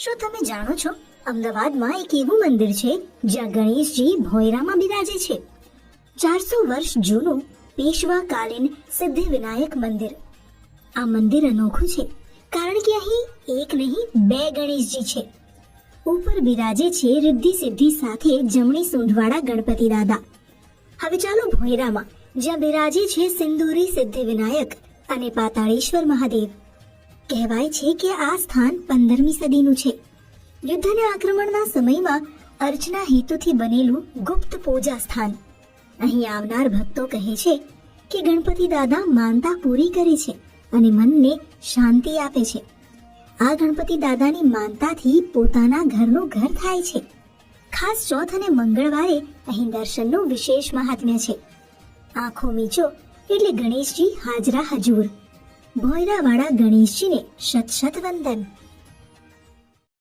શું તમે જાણો છો, અમદાવાદમાં એક એવું મંદિર છે જ્યાં ગણેશજી ભોયરામાં બિરાજે છે. 400 વર્ષ જૂનું પેશવાકાલીન સિદ્ધિવિનાયક મંદિર. આ મંદિર અનોખું છે કારણ કે અહીં એક નહીં 2 ગણેશજી છે. ઉપર બિરાજે છે રિદ્ધિ સિદ્ધિ સાથે જમણી સૂંઢવાળા ગણપતિ દાદા. હવે ચાલો ભોયરામાં, જ્યાં બિરાજે છે સિંદૂરી સિદ્ધિવિનાયક અને પાતાળેશ્વર મહાદેવ. કહેવાય છે કે આ સ્થાન 15મી સદીનું છે. યુદ્ધ અને આક્રમણના સમયમાં અર્ચના હેતુથી બનેલું ગુપ્ત પૂજા સ્થાન. અહીં આવનાર ભક્તો કહે છે કે ગણપતિ દાદા માનતા પૂરી કરે છે અને મનને શાંતિ આપે છે. આ ગણપતિ દાદાની માનતાથી પોતાના ઘરનું ઘર થાય છે. ખાસ ચોથ અને મંગળવારે અહીં દર્શનનું વિશેષ મહાત્મ્ય છે. આંખો મીચો એટલે ગણેશજી હાજરા હજૂર. ભોયરાવાળા ગણેશજીને શત શત વંદન.